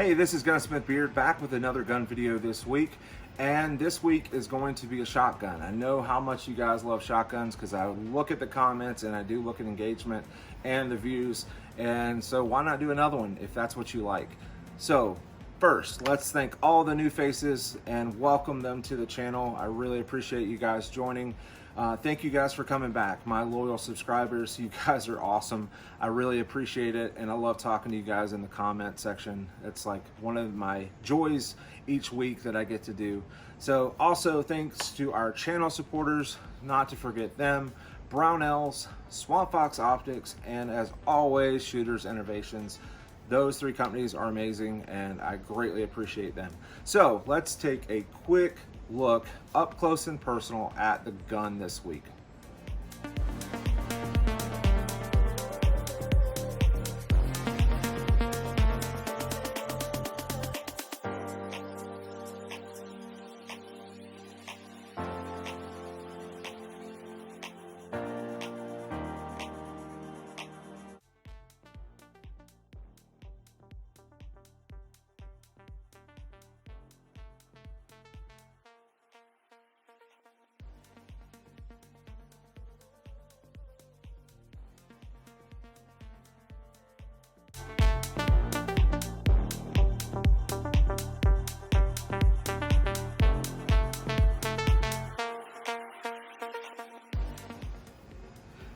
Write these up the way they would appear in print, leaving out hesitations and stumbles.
Hey, this is Gunsmith Beard back with another gun video this week, and this week is going to be a shotgun. I know how much you guys love shotguns because I look at the comments and I do look at engagement and the views, and so why not do another one if that's what you like. So first, let's thank all the new faces and welcome them to the channel. I really appreciate you guys joining. Thank you guys for coming back, my loyal subscribers. You guys are awesome. I really appreciate it, and I love talking to you guys in the comment section. It's like one of my joys each week that I get to do. So also thanks to our channel supporters, not to forget them, Brownells, Swamp Fox Optics, and as always, Shooters Innovations. Those three companies are amazing and I greatly appreciate them. So let's take a quick look up close and personal at the gun this week.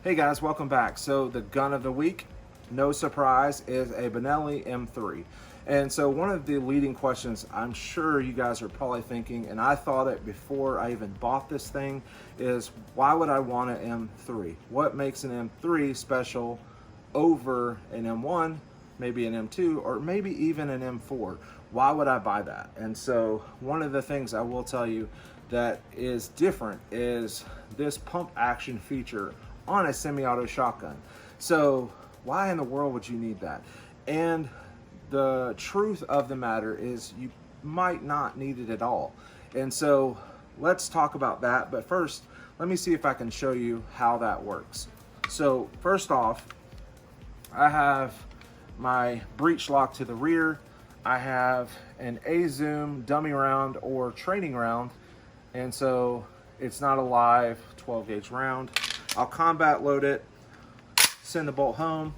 Hey guys, welcome back. So the gun of the week, no surprise, is a Benelli M3. And so one of the leading questions I'm sure you guys are probably thinking, and I thought it before I even bought this thing, is why would I want an M3? What makes an M3 special over an M1, maybe an M2, or maybe even an M4? Why would I buy that? And so one of the things I will tell you that is different is this pump action feature on a semi-auto shotgun. So why in the world would you need that? And the truth of the matter is you might not need it at all. And so let's talk about that. But first, let me see if I can show you how that works. So first off, I have my breech lock to the rear. I have an A-Zoom dummy round or training round. And so it's not a live 12 gauge round. I'll combat load it, send the bolt home,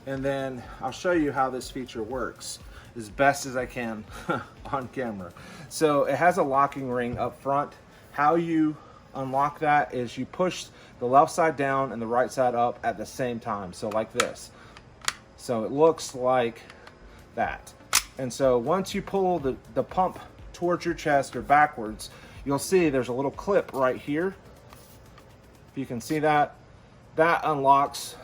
and then I'll show you how this feature works as best as I can on camera. So it has a locking ring up front. How you unlock that is you push the left side down and the right side up at the same time. So like this. So it looks like that. And so once you pull the pump towards your chest or backwards, you'll see there's a little clip right here. You can see that unlocks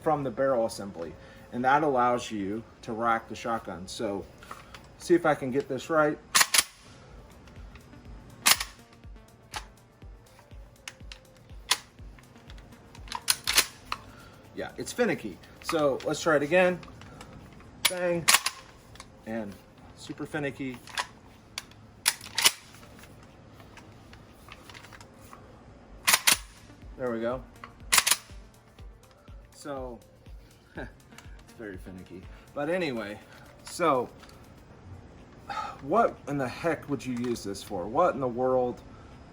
from the barrel assembly, and that allows you to rack the shotgun. So see if I can get this right. Yeah, it's finicky. So let's try it again. Bang, and super finicky. There we go. So, it's very finicky. But anyway, so what in the heck would you use this for? What in the world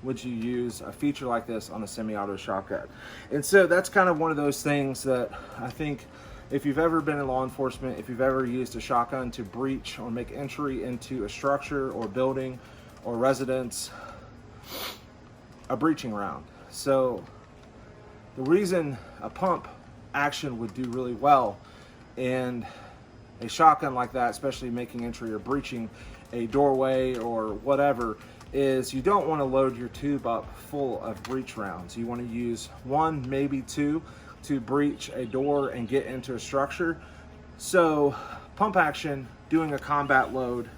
would you use a feature like this on a semi-auto shotgun? And so that's kind of one of those things that I think if you've ever been in law enforcement, if you've ever used a shotgun to breach or make entry into a structure or building or residence, a breaching round. So the reason a pump action would do really well in a shotgun like that, especially making entry or breaching a doorway or whatever, is you don't want to load your tube up full of breach rounds. You want to use one, maybe two, to breach a door and get into a structure. So pump action, doing a combat load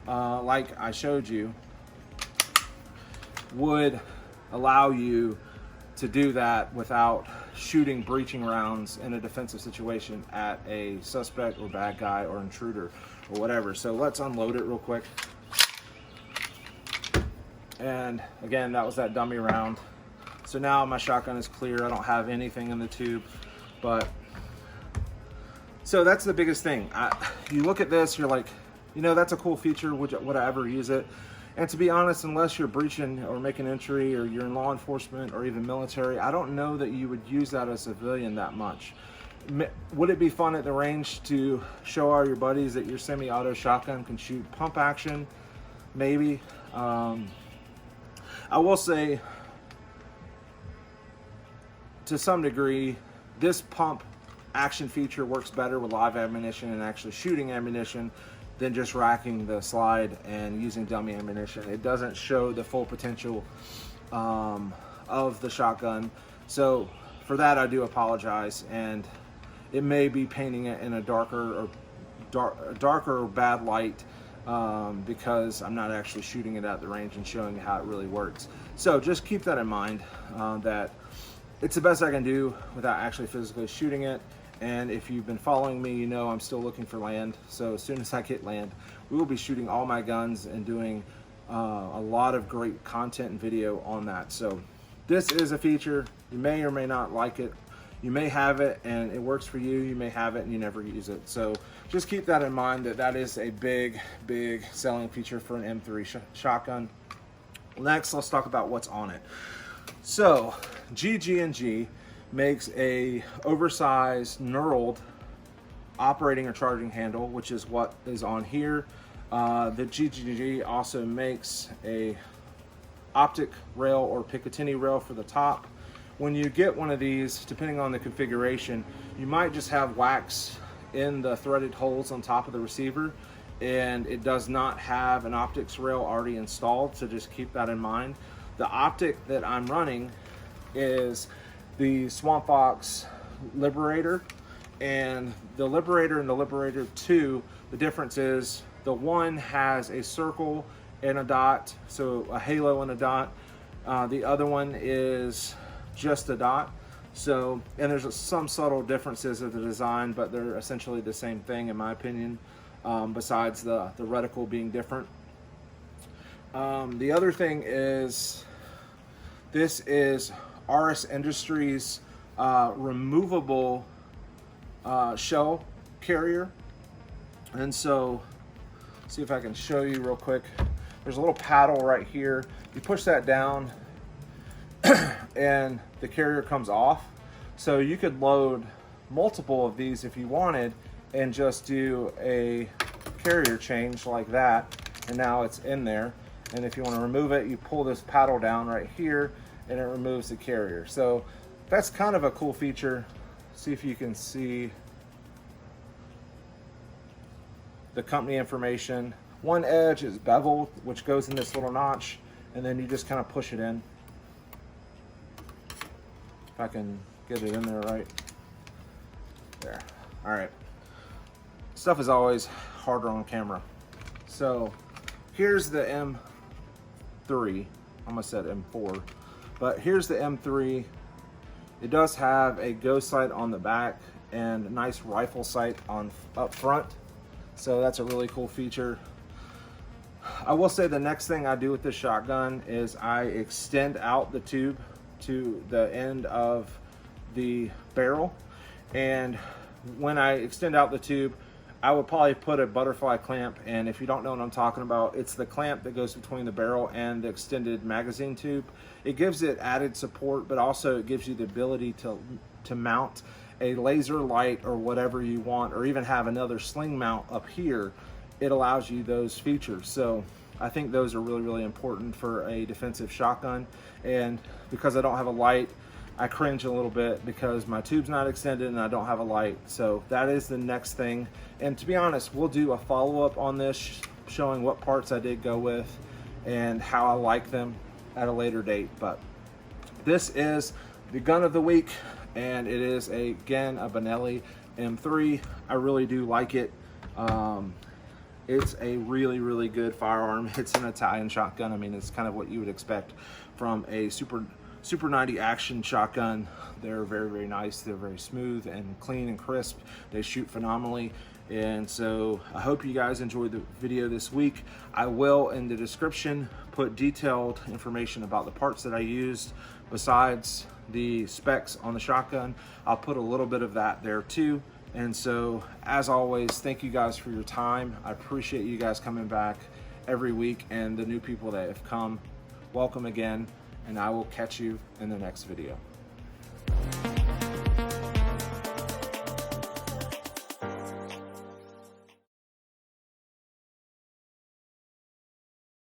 like I showed you, would allow you to do that without shooting breaching rounds in a defensive situation at a suspect or bad guy or intruder or whatever. So let's unload it real quick. And again, that was that dummy round. So now my shotgun is clear. I don't have anything in the tube, but so that's the biggest thing. You look at this, you're like, you know, that's a cool feature. Would I ever use it? And to be honest, unless you're breaching or making entry or you're in law enforcement or even military, I don't know that you would use that as a civilian that much. Would it be fun at the range to show all your buddies that your semi-auto shotgun can shoot pump action? Maybe. I will say, to some degree, this pump action feature works better with live ammunition and actually shooting ammunition than just racking the slide and using dummy ammunition. It doesn't show the full potential of the shotgun. So for that, I do apologize, and it may be painting it in a darker or bad light because I'm not actually shooting it at the range and showing how it really works. So just keep that in mind, that it's the best I can do without actually physically shooting it. And if you've been following me, you know I'm still looking for land. So as soon as I get land, we will be shooting all my guns and doing a lot of great content and video on that. So this is a feature. You may or may not like it. You may have it and it works for you. You may have it and you never use it. So just keep that in mind, that that is a big selling feature for an M3 shotgun. Next, let's talk about what's on it. So GG&G makes a oversized knurled operating or charging handle, which is what is on here. The GG&G also makes a optic rail or Picatinny rail for the top. When you get one of these, depending on the configuration, you might just have wax in the threaded holes on top of the receiver, and it does not have an optics rail already installed, so just keep that in mind. The optic that I'm running is the Swamp Fox Liberator, and the Liberator and the Liberator 2, the difference is the one has a circle and a dot, so a halo and a dot. The other one is just a dot. So, and there's some subtle differences of the design, but they're essentially the same thing in my opinion, besides the reticle being different. The other thing is, this is RS Industries removable shell carrier. And so, see if I can show you real quick. There's a little paddle right here. You push that down and the carrier comes off. So you could load multiple of these if you wanted and just do a carrier change like that, and now it's in there. And if you want to remove it, you pull this paddle down right here and it removes the carrier. So that's kind of a cool feature. See if you can see the company information. One edge is beveled, which goes in this little notch, and then you just kind of push it in. If I can get it in there right there. All right, stuff is always harder on camera. So here's the M3. I almost said M4, but here's the M3. It does have a ghost sight on the back and a nice rifle sight on up front, so that's a really cool feature. I will say the next thing I do with this shotgun is I extend out the tube to the end of the barrel, and when I extend out the tube, I would probably put a butterfly clamp, and if you don't know what I'm talking about, it's the clamp that goes between the barrel and the extended magazine tube. It gives it added support, but also it gives you the ability to mount a laser light or whatever you want, or even have another sling mount up here. It allows you those features. So I think those are really important for a defensive shotgun. And because I don't have a light, I cringe a little bit because my tube's not extended and I don't have a light. So that is the next thing. And to be honest, we'll do a follow-up on this showing what parts I did go with and how I like them at a later date. But this is the gun of the week, and it is again a Benelli M3. I really do like it. It's a really good firearm. It's an Italian shotgun. I mean, it's kind of what you would expect from a Super 90 action shotgun. They're very nice. They're very smooth and clean and crisp. They shoot phenomenally. And so I hope you guys enjoyed the video this week. I will, in the description, put detailed information about the parts that I used besides the specs on the shotgun. I'll put a little bit of that there too. And so, as always, thank you guys for your time. I appreciate you guys coming back every week, and the new people that have come, welcome again, and I will catch you in the next video.